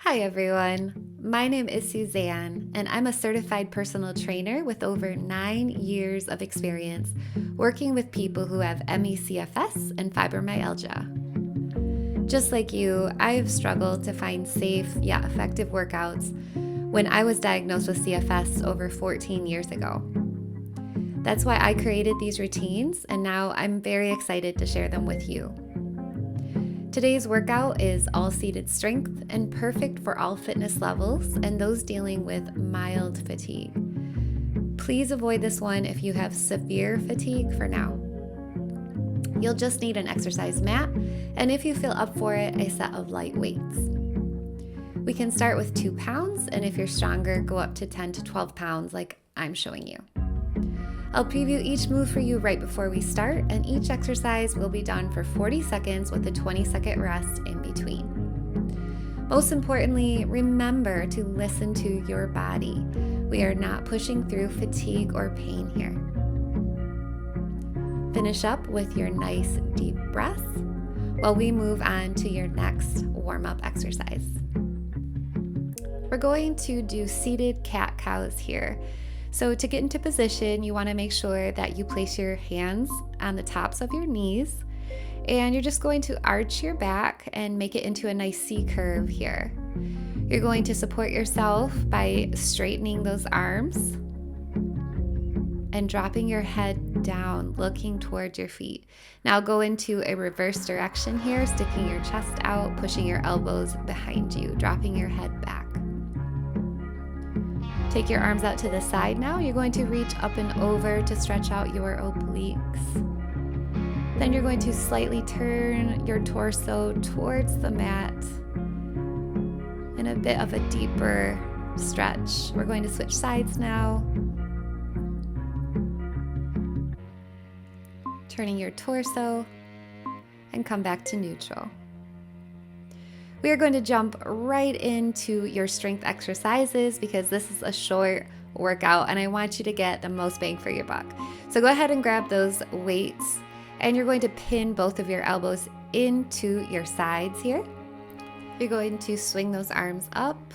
Hi everyone, my name is Suzanne and I'm a certified personal trainer with over 9 years of experience working with people who have ME/CFS and fibromyalgia. Just like you, I've struggled to find safe yet effective workouts when I was diagnosed with CFS over 14 years ago. That's why I created these routines and now I'm very excited to share them with you. Today's workout is all-seated strength and perfect for all fitness levels and those dealing with mild fatigue. Please avoid this one if you have severe fatigue for now. You'll just need an exercise mat, and if you feel up for it, a set of light weights. We can start with 2 pounds, and if you're stronger, go up to 10 to 12 pounds like I'm showing you. I'll preview each move for you right before we start, and each exercise will be done for 40 seconds with a 20-second rest in between. Most importantly, remember to listen to your body. We are not pushing through fatigue or pain here. Finish up with your nice deep breath while we move on to your next warm-up exercise. We're going to do seated cat-cows here. So to get into position, you want to make sure that you place your hands on the tops of your knees, and you're just going to arch your back and make it into a nice C curve here. You're going to support yourself by straightening those arms and dropping your head down, looking towards your feet. Now go into a reverse direction here, sticking your chest out, pushing your elbows behind you, dropping your head back. Take your arms out to the side now. You're going to reach up and over to stretch out your obliques. Then you're going to slightly turn your torso towards the mat in a bit of a deeper stretch. We're going to switch sides now. Turning your torso and come back to neutral. We are going to jump right into your strength exercises because this is a short workout and I want you to get the most bang for your buck. So go ahead and grab those weights and you're going to pin both of your elbows into your sides here. You're going to swing those arms up,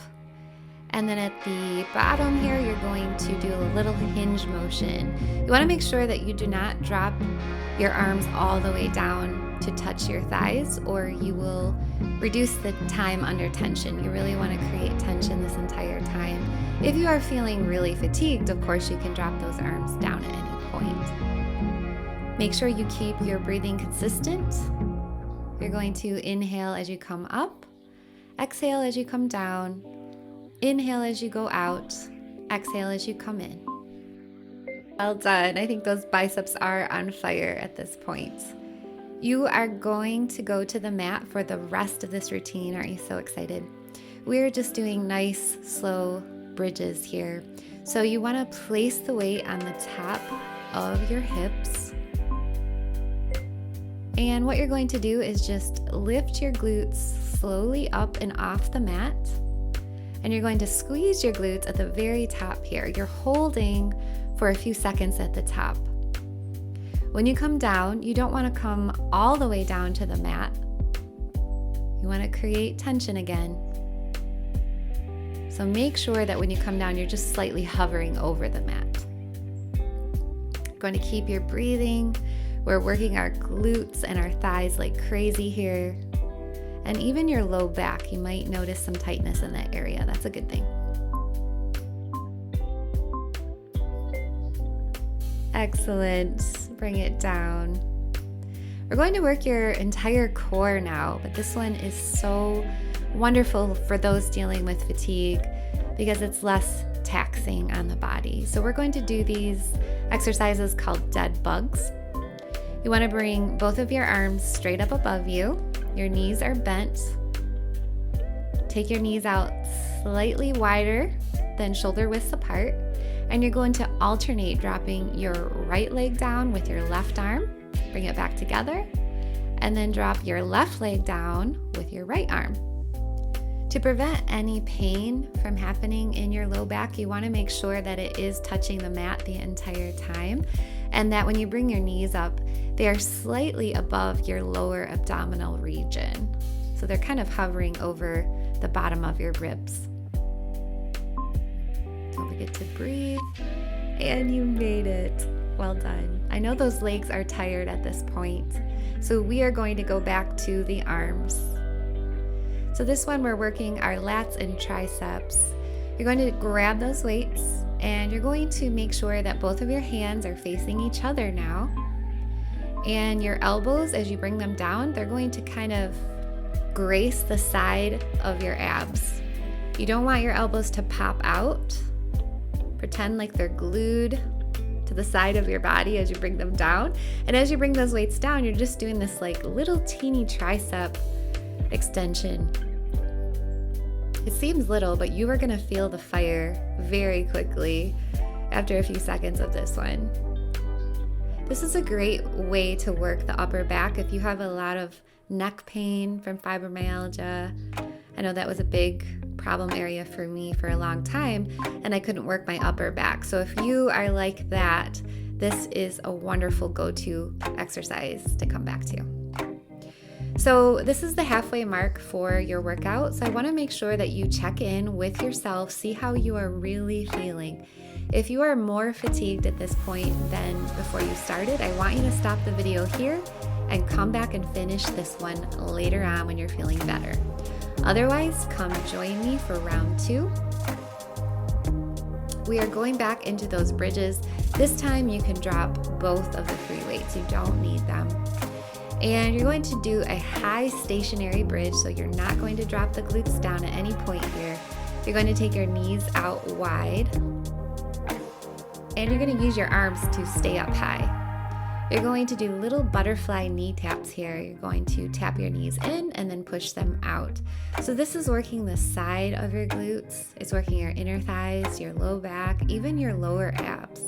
and then at the bottom here, you're going to do a little hinge motion. You want to make sure that you do not drop your arms all the way down to touch your thighs, or you will reduce the time under tension. You really want to create tension this entire time. If you are feeling really fatigued, of course, you can drop those arms down at any point. Make sure you keep your breathing consistent. You're going to inhale as you come up, exhale as you come down, inhale as you go out, exhale as you come in. Well done. I think those biceps are on fire at this point. You are going to go to the mat for the rest of this routine. Aren't you so excited? We're just doing nice, slow bridges here. So you want to place the weight on the top of your hips. And what you're going to do is just lift your glutes slowly up and off the mat. And you're going to squeeze your glutes at the very top here. You're holding for a few seconds at the top. When you come down, you don't want to come all the way down to the mat. You want to create tension again. So make sure that when you come down, you're just slightly hovering over the mat. You're going to keep your breathing. We're working our glutes and our thighs like crazy here. And even your low back, you might notice some tightness in that area. That's a good thing. Excellent. Bring it down. We're going to work your entire core now, but this one is so wonderful for those dealing with fatigue because it's less taxing on the body. So we're going to do these exercises called dead bugs. You want to bring both of your arms straight up above you. Your knees are bent. Take your knees out slightly wider than shoulder widths apart. And you're going to alternate dropping your right leg down with your left arm. Bring it back together. And then drop your left leg down with your right arm. To prevent any pain from happening in your low back, you want to make sure that it is touching the mat the entire time. And that when you bring your knees up, they are slightly above your lower abdominal region. So they're kind of hovering over the bottom of your ribs. Don't forget to breathe. And you made it. Well done. I know those legs are tired at this point. So we are going to go back to the arms. So this one we're working our lats and triceps. You're going to grab those weights and you're going to make sure that both of your hands are facing each other now. And your elbows, as you bring them down, they're going to kind of grace the side of your abs. You don't want your elbows to pop out. Pretend like they're glued to the side of your body as you bring them down. And as you bring those weights down, you're just doing this like little teeny tricep extension. It seems little, but you are going to feel the fire very quickly after a few seconds of this one. This is a great way to work the upper back if you have a lot of neck pain from fibromyalgia. I know that was a big problem area for me for a long time, and I couldn't work my upper back. So if you are like that, this is a wonderful go-to exercise to come back to. So this is the halfway mark for your workout. So I want to make sure that you check in with yourself, see how you are really feeling. If you are more fatigued at this point than before you started, I want you to stop the video here and come back and finish this one later on when you're feeling better. Otherwise, come join me for round 2. We are going back into those bridges. This time you can drop both of the 3 weights. You don't need them. And you're going to do a high stationary bridge, so you're not going to drop the glutes down at any point here. You're going to take your knees out wide, and you're going to use your arms to stay up high. You're going to do little butterfly knee taps here. You're going to tap your knees in and then push them out. So this is working the side of your glutes. It's working your inner thighs, your low back, even your lower abs.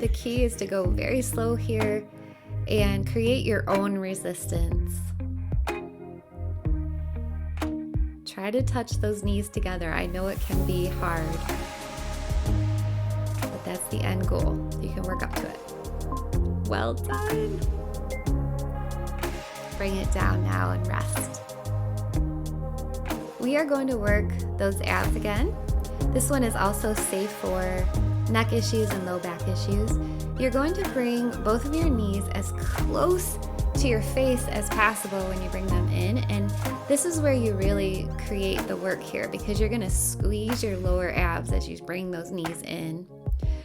The key is to go very slow here and create your own resistance. Try to touch those knees together. I know it can be hard, but that's the end goal. You can work up to it. Well done. Bring it down now and rest. We are going to work those abs again. This one is also safe for neck issues and low back issues. You're going to bring both of your knees as close to your face as possible when you bring them in, and this is where you really create the work here because you're going to squeeze your lower abs as you bring those knees in.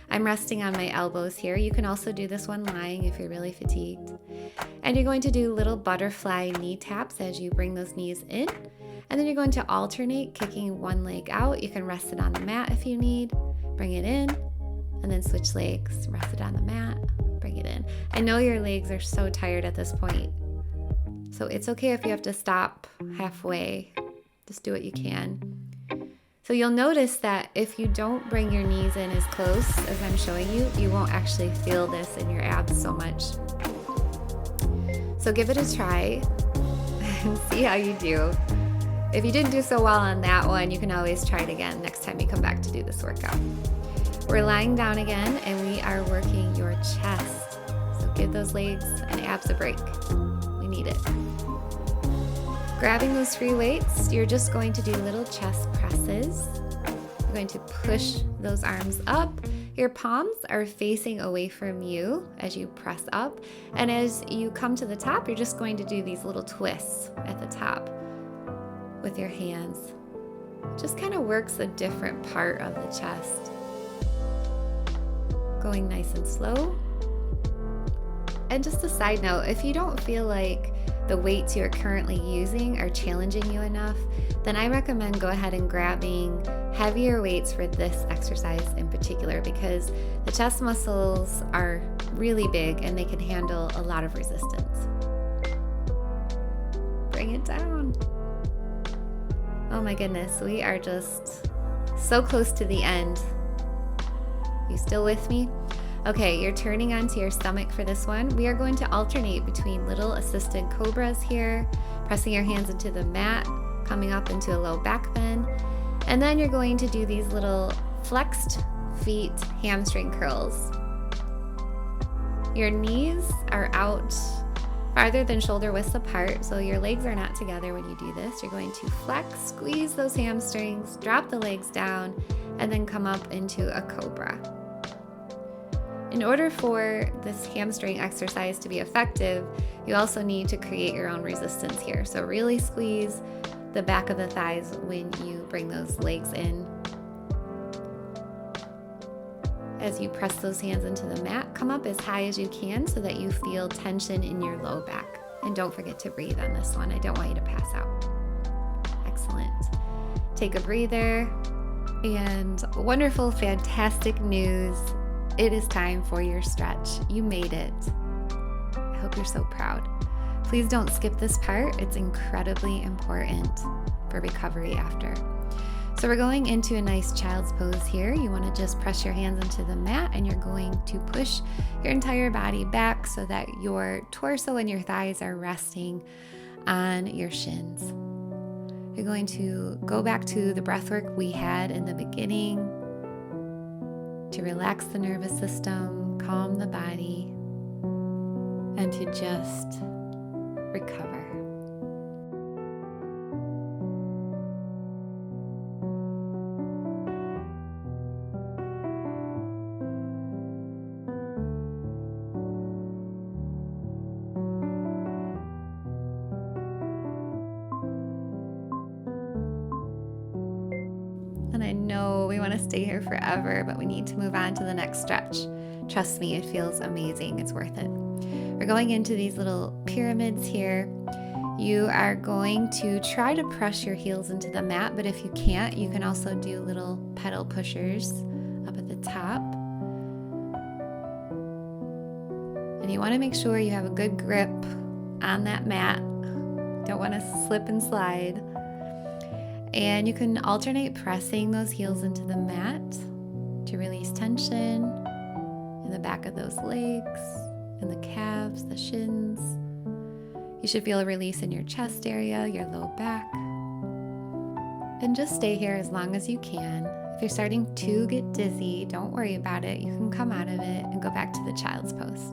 I'm resting on my elbows here. You can also do this one lying if you're really fatigued. And you're going to do little butterfly knee taps as you bring those knees in, and then you're going to alternate kicking one leg out. You can rest it on the mat if you need. Bring it in, and then switch legs, rest it on the mat, bring it in. I know your legs are so tired at this point, so it's okay if you have to stop halfway. Just do what you can. So you'll notice that if you don't bring your knees in as close as I'm showing you, you won't actually feel this in your abs so much. So give it a try and see how you do. If you didn't do so well on that one, you can always try it again next time you come back to do this workout. We're lying down again and we are working your chest. So give those legs and abs a break. We need it. Grabbing those free weights, you're just going to do little chest presses. You're going to push those arms up. Your palms are facing away from you as you press up. And as you come to the top, you're just going to do these little twists at the top with your hands. Just kind of works a different part of the chest. Going nice and slow. And just a side note, if you don't feel like the weights you're currently using are challenging you enough, then I recommend go ahead and grabbing heavier weights for this exercise in particular because the chest muscles are really big and they can handle a lot of resistance. Bring it down. Oh my goodness, we are just so close to the end. You still with me? Okay, you're turning onto your stomach for this one. We are going to alternate between little assisted cobras here, pressing your hands into the mat, coming up into a low back bend, and then you're going to do these little flexed feet hamstring curls. Your knees are out farther than shoulder widths apart, so your legs are not together when you do this. You're going to flex, squeeze those hamstrings, drop the legs down, and then come up into a cobra. In order for this hamstring exercise to be effective, you also need to create your own resistance here. So really squeeze the back of the thighs when you bring those legs in. As you press those hands into the mat, come up as high as you can so that you feel tension in your low back. And don't forget to breathe on this one. I don't want you to pass out. Excellent. Take a breather. And wonderful, fantastic news. It is time for your stretch. You made it. I hope you're so proud. Please don't skip this part. It's incredibly important for recovery after. So we're going into a nice child's pose here. You want to just press your hands into the mat and you're going to push your entire body back so that your torso and your thighs are resting on your shins. You're going to go back to the breath work we had in the beginning to relax the nervous system, calm the body, and to just recover. And I know we want to stay here forever, but we need to move on to the next stretch. Trust me, it feels amazing. It's worth it. We're going into these little pyramids here. You are going to try to press your heels into the mat, but if you can't, you can also do little pedal pushers up at the top. And you want to make sure you have a good grip on that mat. Don't want to slip and slide. And you can alternate pressing those heels into the mat to release tension in the back of those legs, in the calves, the shins. You should feel a release in your chest area, your low back. And just stay here as long as you can. If you're starting to get dizzy, don't worry about it. You can come out of it and go back to the child's pose.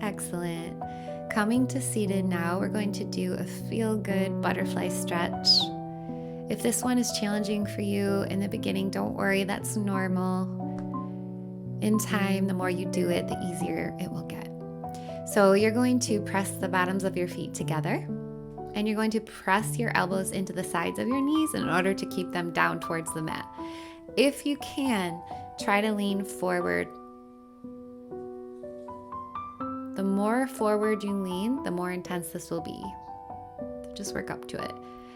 Excellent. Coming to seated now, we're going to do a feel-good butterfly stretch. If this one is challenging for you in the beginning, don't worry, that's normal. In time, the more you do it, the easier it will get. So you're going to press the bottoms of your feet together, and you're going to press your elbows into the sides of your knees in order to keep them down towards the mat. If you can, try to lean forward. The more forward you lean, the more intense this will be. Just work up to it.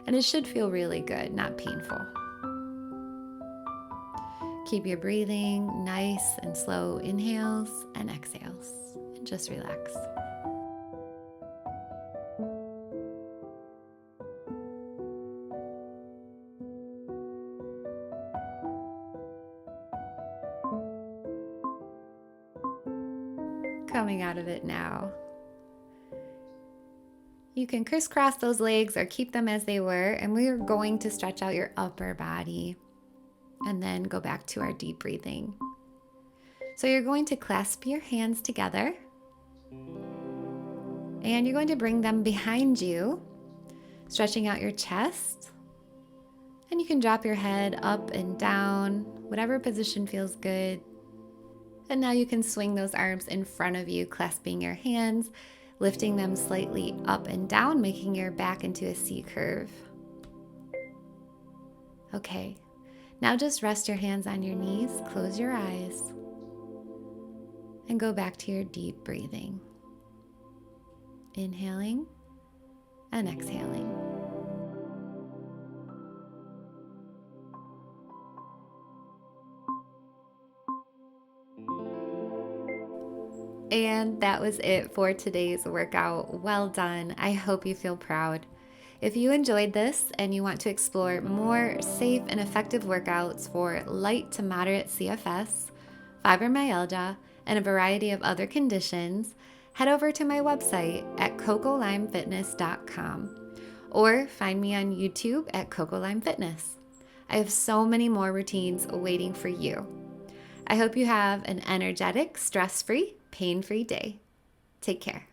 And it should feel really good, not painful. Keep your breathing nice and slow inhales and exhales. And just relax. Coming out of it now. You can crisscross those legs or keep them as they were, and we are going to stretch out your upper body and then go back to our deep breathing. So you're going to clasp your hands together and you're going to bring them behind you, stretching out your chest, and you can drop your head up and down, whatever position feels good. And now you can swing those arms in front of you, clasping your hands, lifting them slightly up and down, making your back into a C curve. Okay, now just rest your hands on your knees, close your eyes, and go back to your deep breathing. Inhaling and exhaling. And that was it for today's workout. Well done. I hope you feel proud. If you enjoyed this and you want to explore more safe and effective workouts for light to moderate CFS, fibromyalgia, and a variety of other conditions, head over to my website at cocolimefitness.com or find me on YouTube at Cocolime Fitness. I have so many more routines waiting for you. I hope you have an energetic, stress-free, pain-free day. Take care.